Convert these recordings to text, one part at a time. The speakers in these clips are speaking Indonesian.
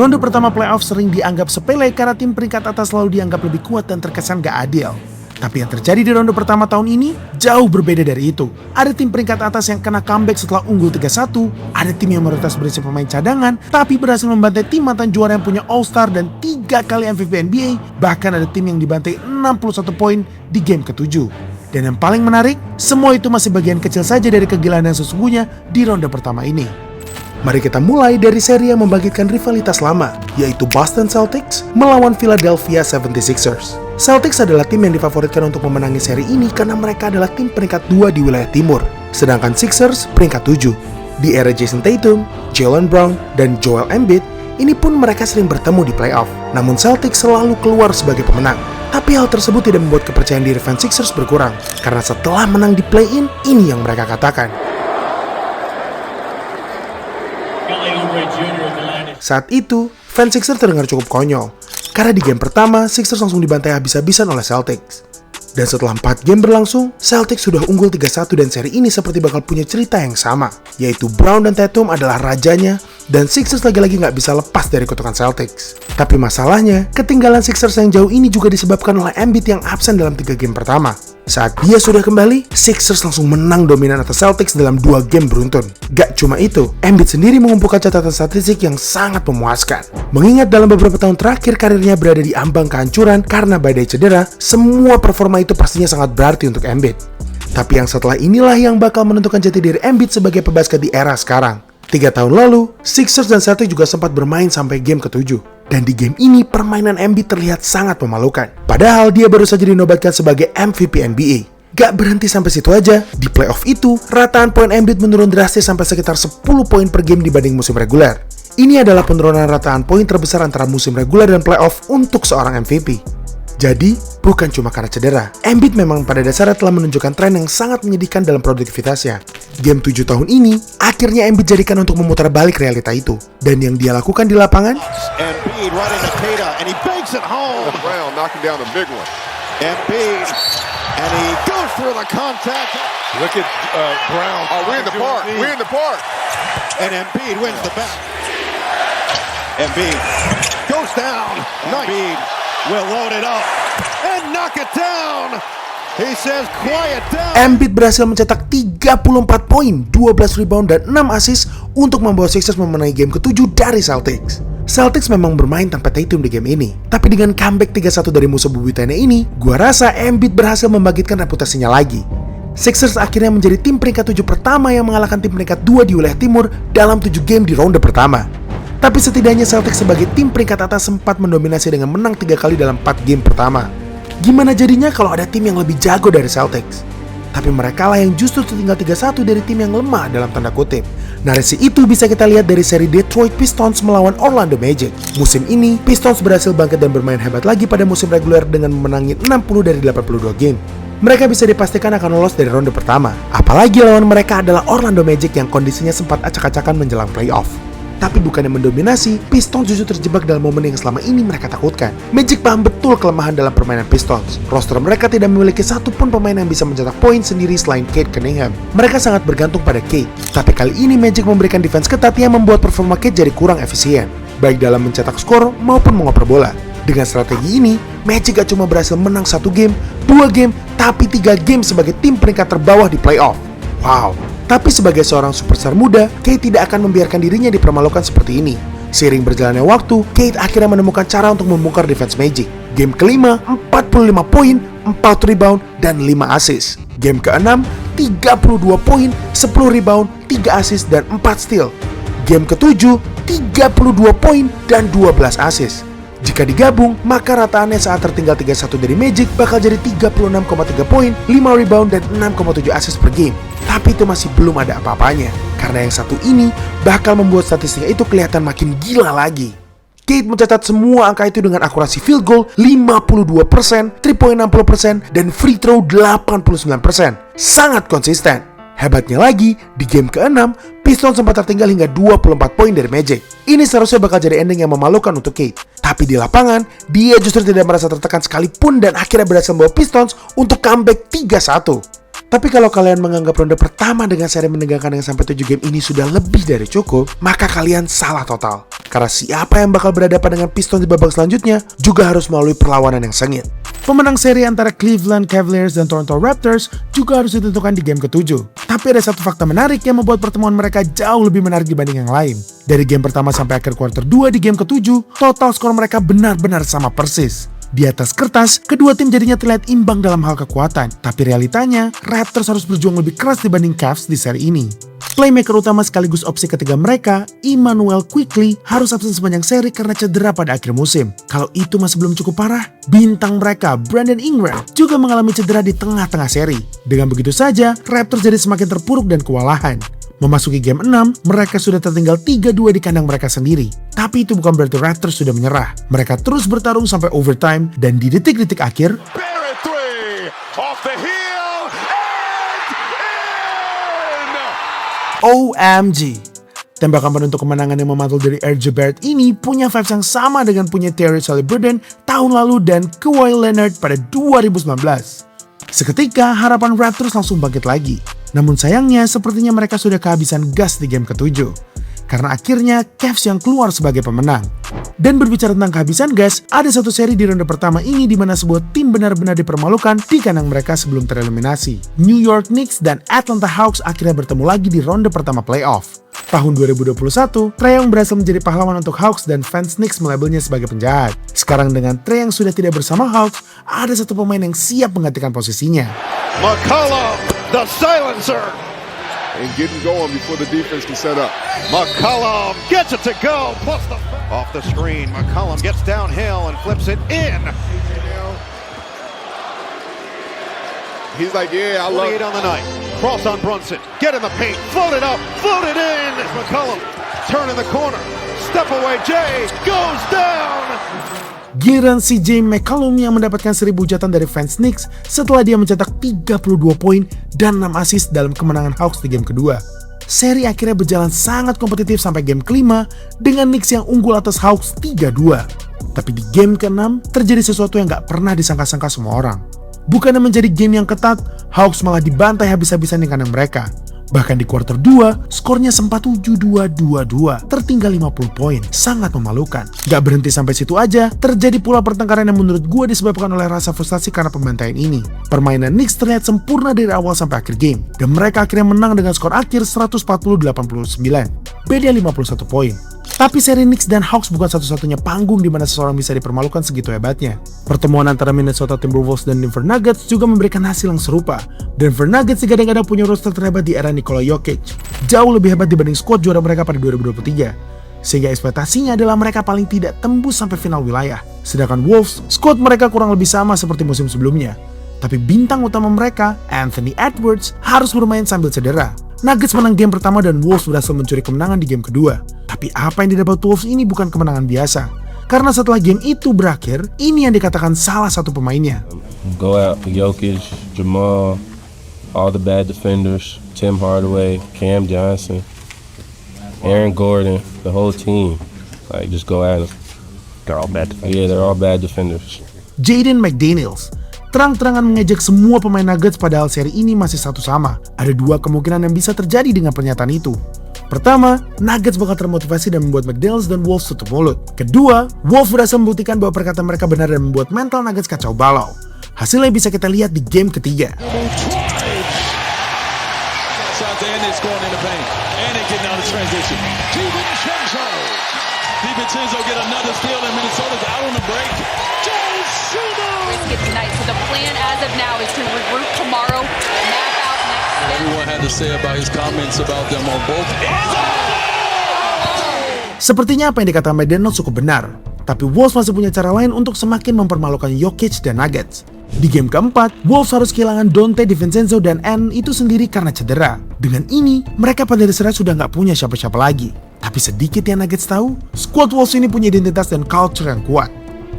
Ronde pertama playoff sering dianggap sepele karena tim peringkat atas selalu dianggap lebih kuat dan terkesan gak adil. Tapi yang terjadi di ronde pertama tahun ini jauh berbeda dari itu. Ada tim peringkat atas yang kena comeback setelah unggul 3-1, ada tim yang mayoritas berisi pemain cadangan tapi berhasil membantai tim mantan juara yang punya All-Star dan 3 kali MVP NBA, bahkan ada tim yang dibantai 61 poin di game ke-7. Dan yang paling menarik, semua itu masih bagian kecil saja dari kegilaan yang sesungguhnya di ronde pertama ini. Mari kita mulai dari seri yang membangkitkan rivalitas lama, yaitu Boston Celtics melawan Philadelphia 76ers. Celtics adalah tim yang difavoritkan untuk memenangi seri ini karena mereka adalah tim peringkat 2 di wilayah timur, sedangkan Sixers peringkat 7. Di era Jason Tatum, Jaylen Brown, dan Joel Embiid, ini pun mereka sering bertemu di playoff. Namun Celtics selalu keluar sebagai pemenang. Tapi hal tersebut tidak membuat kepercayaan diri fans Sixers berkurang, karena setelah menang di play-in, ini yang mereka katakan. Saat itu, fans Sixers terdengar cukup konyol, karena di game pertama, Sixers langsung dibantai habis-habisan oleh Celtics. Dan setelah 4 game berlangsung, Celtics sudah unggul 3-1 dan seri ini seperti bakal punya cerita yang sama, yaitu Brown dan Tatum adalah rajanya, dan Sixers lagi-lagi nggak bisa lepas dari kutukan Celtics. Tapi masalahnya, ketinggalan Sixers yang jauh ini juga disebabkan oleh Embiid yang absen dalam 3 game pertama. Saat dia sudah kembali, Sixers langsung menang dominan atas Celtics dalam 2 game beruntun. Gak cuma itu, Embiid sendiri mengumpulkan catatan statistik yang sangat memuaskan. Mengingat dalam beberapa tahun terakhir karirnya berada di ambang kehancuran karena badai cedera, semua performa itu pastinya sangat berarti untuk Embiid. Tapi yang setelah inilah yang bakal menentukan jati diri Embiid sebagai pebasket di era sekarang. 3 tahun lalu, Sixers dan Celtics juga sempat bermain sampai game ke-7. Dan di game ini, permainan Embiid terlihat sangat memalukan. Padahal dia baru saja dinobatkan sebagai MVP NBA. Gak berhenti sampai situ aja, di playoff itu, rataan poin Embiid menurun drastis sampai sekitar 10 poin per game dibanding musim reguler. Ini adalah penurunan rataan poin terbesar antara musim reguler dan playoff untuk seorang MVP. Jadi, bukan cuma karena cedera. Embiid memang pada dasarnya telah menunjukkan tren yang sangat menyedihkan dalam produktivitasnya. Game 7 tahun ini, akhirnya Embiid jadikan untuk memutar balik realita itu. Dan yang dia lakukan di lapangan, Embiid right into Tatum, and he banks it home. Brown knocking down a big one. Embiid, and he goes for the contact. Look at Brown. Oh, we're in the park. We're in the park. And Embiid wins the bet. Embiid goes down. Embiid will load it up and knock it down. He says quiet down. Embiid berhasil mencetak 34 poin, 12 rebound, dan 6 assist untuk membawa Sixers memenangi game ke-7 dari Celtics. Celtics memang bermain tanpa Tatum di game ini, tapi dengan comeback 3-1 dari musuh bebuyutannya ini, gua rasa Embiid berhasil membangkitkan reputasinya lagi. Sixers akhirnya menjadi tim peringkat 7 pertama yang mengalahkan tim peringkat 2 di wilayah timur dalam 7 game di ronde pertama. Tapi setidaknya Celtics sebagai tim peringkat atas sempat mendominasi dengan menang 3 kali dalam 4 game pertama. Gimana jadinya kalau ada tim yang lebih jago dari Celtics? Tapi mereka lah yang justru tertinggal 3-1 dari tim yang lemah dalam tanda kutip. Narasi itu bisa kita lihat dari seri Detroit Pistons melawan Orlando Magic. Musim ini, Pistons berhasil bangkit dan bermain hebat lagi pada musim reguler dengan memenangi 60 dari 82 game. Mereka bisa dipastikan akan lolos dari ronde pertama. Apalagi lawan mereka adalah Orlando Magic yang kondisinya sempat acak-acakan menjelang playoff. Tapi bukannya mendominasi, Pistons justru terjebak dalam momen yang selama ini mereka takutkan. Magic paham betul kelemahan dalam permainan Pistons. Roster mereka tidak memiliki satupun pemain yang bisa mencetak poin sendiri selain Cade Cunningham. Mereka sangat bergantung pada Cade. Tapi kali ini Magic memberikan defense ketat yang membuat performa Cade jadi kurang efisien, baik dalam mencetak skor maupun mengoper bola. Dengan strategi ini, Magic gak cuma berhasil menang 1 game, 2 game, tapi 3 game sebagai tim peringkat terbawah di playoff. Wow. Tapi sebagai seorang superstar muda, Cade tidak akan membiarkan dirinya dipermalukan seperti ini. Seiring berjalannya waktu, Cade akhirnya menemukan cara untuk membongkar defense Magic. Game kelima, 45 poin, 4 rebound, dan 5 assist. Game keenam, 32 poin, 10 rebound, 3 assist, dan 4 steal. Game ketujuh, 32 poin, dan 12 assist. Jika digabung, maka rataannya saat tertinggal 3-1 dari Magic bakal jadi 36,3 poin, 5 rebound, dan 6,7 assist per game. Tapi itu masih belum ada apa-apanya, karena yang satu ini bakal membuat statistiknya itu kelihatan makin gila lagi. Cade mencatat semua angka itu dengan akurasi field goal 52%, 3 point 60%, dan free throw 89%. Sangat konsisten. Hebatnya lagi, di game ke-6, Pistons sempat tertinggal hingga 24 poin dari Magic. Ini seharusnya bakal jadi ending yang memalukan untuk Cade. Tapi di lapangan, dia justru tidak merasa tertekan sekalipun dan akhirnya berhasil membawa Pistons untuk comeback 3-1. Tapi kalau kalian menganggap ronde pertama dengan seri menegangkan yang sampai 7 game ini sudah lebih dari cukup, maka kalian salah total. Karena siapa yang bakal berhadapan dengan Pistons di babak selanjutnya juga harus melalui perlawanan yang sengit. Pemenang seri antara Cleveland Cavaliers dan Toronto Raptors juga harus ditentukan di game ke-7. Tapi ada satu fakta menarik yang membuat pertemuan mereka jauh lebih menarik dibanding yang lain. Dari game pertama sampai akhir kuarter 2 di game ke-7, total skor mereka benar-benar sama persis. Di atas kertas, kedua tim jadinya terlihat imbang dalam hal kekuatan. Tapi realitanya, Raptors harus berjuang lebih keras dibanding Cavs di seri ini. Playmaker utama sekaligus opsi ketiga mereka, Immanuel Quickley, harus absen sepanjang seri karena cedera pada akhir musim. Kalau itu masih belum cukup parah, bintang mereka, Brandon Ingram, juga mengalami cedera di tengah-tengah seri. Dengan begitu saja, Raptors jadi semakin terpuruk dan kewalahan. Memasuki game 6, mereka sudah tertinggal 3-2 di kandang mereka sendiri. Tapi itu bukan berarti Raptors sudah menyerah. Mereka terus bertarung sampai overtime dan di detik-detik akhir, OMG! Tembakan penentu kemenangan yang memantul dari RJ Barrett ini punya vibes yang sama dengan punya Tyrese Haliburton tahun lalu dan Kawhi Leonard pada 2019. Seketika, harapan Raptors langsung bangkit lagi. Namun sayangnya, sepertinya mereka sudah kehabisan gas di game ke-7. Karena akhirnya, Cavs yang keluar sebagai pemenang. Dan berbicara tentang kehabisan gas, ada satu seri di ronde pertama ini di mana sebuah tim benar-benar dipermalukan di kandang mereka sebelum tereliminasi. New York Knicks dan Atlanta Hawks akhirnya bertemu lagi di ronde pertama playoff. Tahun 2021, Trae Young berhasil menjadi pahlawan untuk Hawks dan fans Knicks melabelnya sebagai penjahat. Sekarang dengan Trae yang sudah tidak bersama Hawks, ada satu pemain yang siap menggantikan posisinya. McCollum, the silencer. And getting going before the defense can set up. McCollum gets it to go. Plus the off the screen. McCollum gets downhill and flips it in. He's like, yeah, I love 28 on the night. Cross on Brunson. Get in the paint. Float it up. Float it in. McCollum turn in the corner. Step away. Jay goes down. Giliran CJ McCollum yang mendapatkan 1000 hujatan dari fans Knicks setelah dia mencetak 32 poin dan 6 assist dalam kemenangan Hawks di game kedua. Seri akhirnya berjalan sangat kompetitif sampai game kelima dengan Knicks yang unggul atas Hawks 3-2. Tapi di game ke-6 terjadi sesuatu yang gak pernah disangka-sangka semua orang. Bukannya menjadi game yang ketat, Hawks malah dibantai habis-habisan di kandang mereka. Bahkan di kuarter 2, skornya sempat 7-2-2-2, tertinggal 50 poin, sangat memalukan. Gak berhenti sampai situ aja, terjadi pula pertengkaran yang menurut gue disebabkan oleh rasa frustasi karena pembantaian ini. Permainan Knicks terlihat sempurna dari awal sampai akhir game, dan mereka akhirnya menang dengan skor akhir 140-89, beda 51 poin. Tapi seri Knicks dan Hawks bukan satu-satunya panggung di mana seseorang bisa dipermalukan segitu hebatnya. Pertemuan antara Minnesota Timberwolves dan Denver Nuggets juga memberikan hasil yang serupa. Denver Nuggets digadang-gadang punya roster terhebat di era Nikola Jokic, jauh lebih hebat dibanding skuad juara mereka pada 2023. Sehingga ekspektasinya adalah mereka paling tidak tembus sampai final wilayah. Sedangkan Wolves, skuad mereka kurang lebih sama seperti musim sebelumnya. Tapi bintang utama mereka, Anthony Edwards, harus bermain sambil cedera. Nuggets menang game pertama dan Wolves berhasil mencuri kemenangan di game kedua. Tapi apa yang didapat Wolves ini bukan kemenangan biasa. Karena setelah game itu berakhir, ini yang dikatakan salah satu pemainnya. Go out for Jokic, Jamal, all the bad defenders, Tim Hardaway, Cam Johnson, Aaron Gordon, the whole team. Like, just go at them. They're all bad defenders. Yeah, they're all bad defenders. Jaden McDaniels terang-terangan mengejek semua pemain Nuggets padahal seri ini masih satu sama. Ada dua kemungkinan yang bisa terjadi dengan pernyataan itu. Pertama, Nuggets bakal termotivasi dan membuat McDaniels dan Wolves tutup mulut. Kedua, Wolves berhasil membuktikan bahwa perkataan mereka benar dan membuat mental Nuggets kacau balau. Hasilnya bisa kita lihat di game ketiga. DiVincenzo get another steal and Minnesota's out on the break. Risk it tonight. So the plan as of now is to regroup tomorrow, map out next step. Everyone had to say about his comments about them on both ends. Sepertinya apa yang dikatakan McDaniels cukup benar, tapi Wolves masih punya cara lain untuk semakin mempermalukan Jokic dan Nuggets. Di game keempat, Wolves harus kehilangan Donte DiVincenzo dan N itu sendiri karena cedera. Dengan ini, mereka pada dasarnya sudah nggak punya siapa-siapa lagi. Tapi sedikit yang Nuggets tahu, skuad Wolves ini punya identitas dan culture yang kuat.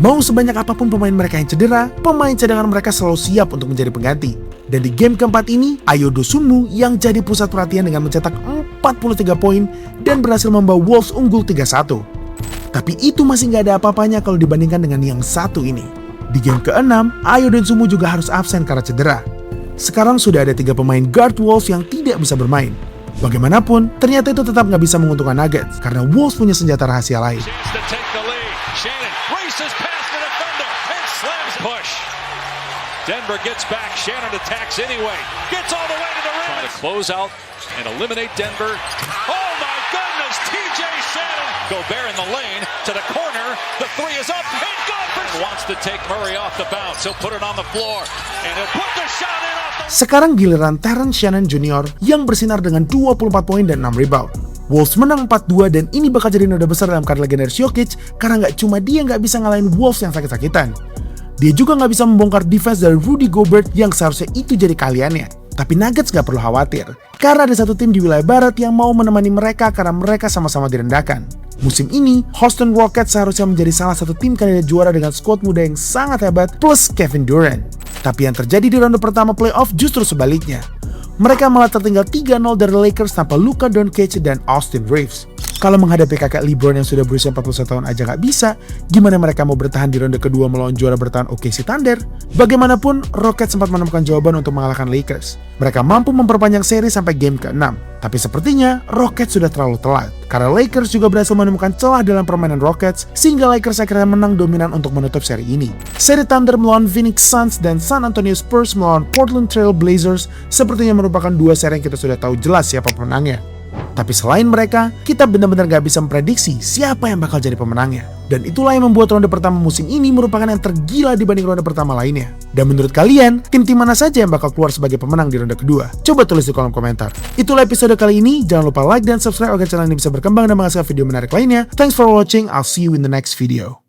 Mau sebanyak apapun pemain mereka yang cedera, pemain cadangan mereka selalu siap untuk menjadi pengganti. Dan di game keempat ini, Ayo Dosunmu yang jadi pusat perhatian dengan mencetak 43 poin dan berhasil membawa Wolves unggul 3-1. Tapi itu masih nggak ada apa-apanya kalau dibandingkan dengan yang satu ini. Di game ke-6, Ayo Dosunmu juga harus absen karena cedera. Sekarang sudah ada 3 pemain guard Wolves yang tidak bisa bermain. Bagaimanapun, ternyata itu tetap nggak bisa menguntungkan Nuggets karena Wolves punya senjata rahasia lain. Denver gets back. Shannon attacks anyway. Gets all the way to the rim. Trying to close out and eliminate Denver. Oh my goodness! TJ Shannon. Gobert in the lane to the corner. The three is up and good. Wants to take Murray off the bounce. He'll put it on the floor and he'll put the shot in off the. Sekarang giliran Terrence Shannon Jr. yang bersinar dengan 24 poin dan 6 rebound. Wolves menang 4-2 dan ini bakal jadi noda besar dalam karir legendaris Jokic karena nggak cuma dia nggak bisa ngalahin Wolves yang sakit-sakitan. Dia juga nggak bisa membongkar defense dari Rudy Gobert yang seharusnya itu jadi kaliannya. Tapi Nuggets nggak perlu khawatir, karena ada satu tim di wilayah barat yang mau menemani mereka karena mereka sama-sama direndahkan. Musim ini, Houston Rockets seharusnya menjadi salah satu tim kandidat juara dengan skuad muda yang sangat hebat plus Kevin Durant. Tapi yang terjadi di ronde pertama playoff justru sebaliknya. Mereka malah tertinggal 3-0 dari Lakers tanpa Luka Doncic dan Austin Reeves. Kalau menghadapi kakak LeBron yang sudah berusia 41 tahun aja nggak bisa, gimana mereka mau bertahan di ronde kedua melawan juara bertahan OKC Thunder? Bagaimanapun, Rockets sempat menemukan jawaban untuk mengalahkan Lakers. Mereka mampu memperpanjang seri sampai game ke-6. Tapi sepertinya, Rockets sudah terlalu telat. Karena Lakers juga berhasil menemukan celah dalam permainan Rockets, sehingga Lakers akhirnya menang dominan untuk menutup seri ini. Seri Thunder melawan Phoenix Suns dan San Antonio Spurs melawan Portland Trail Blazers sepertinya merupakan 2 seri yang kita sudah tahu jelas siapa pemenangnya. Tapi selain mereka, kita benar-benar gak bisa memprediksi siapa yang bakal jadi pemenangnya. Dan itulah yang membuat ronde pertama musim ini merupakan yang tergila dibanding ronde pertama lainnya. Dan menurut kalian, tim-tim mana saja yang bakal keluar sebagai pemenang di ronde kedua? Coba tulis di kolom komentar. Itulah episode kali ini, jangan lupa like dan subscribe agar channel ini bisa berkembang dan menghasilkan video menarik lainnya. Thanks for watching, I'll see you in the next video.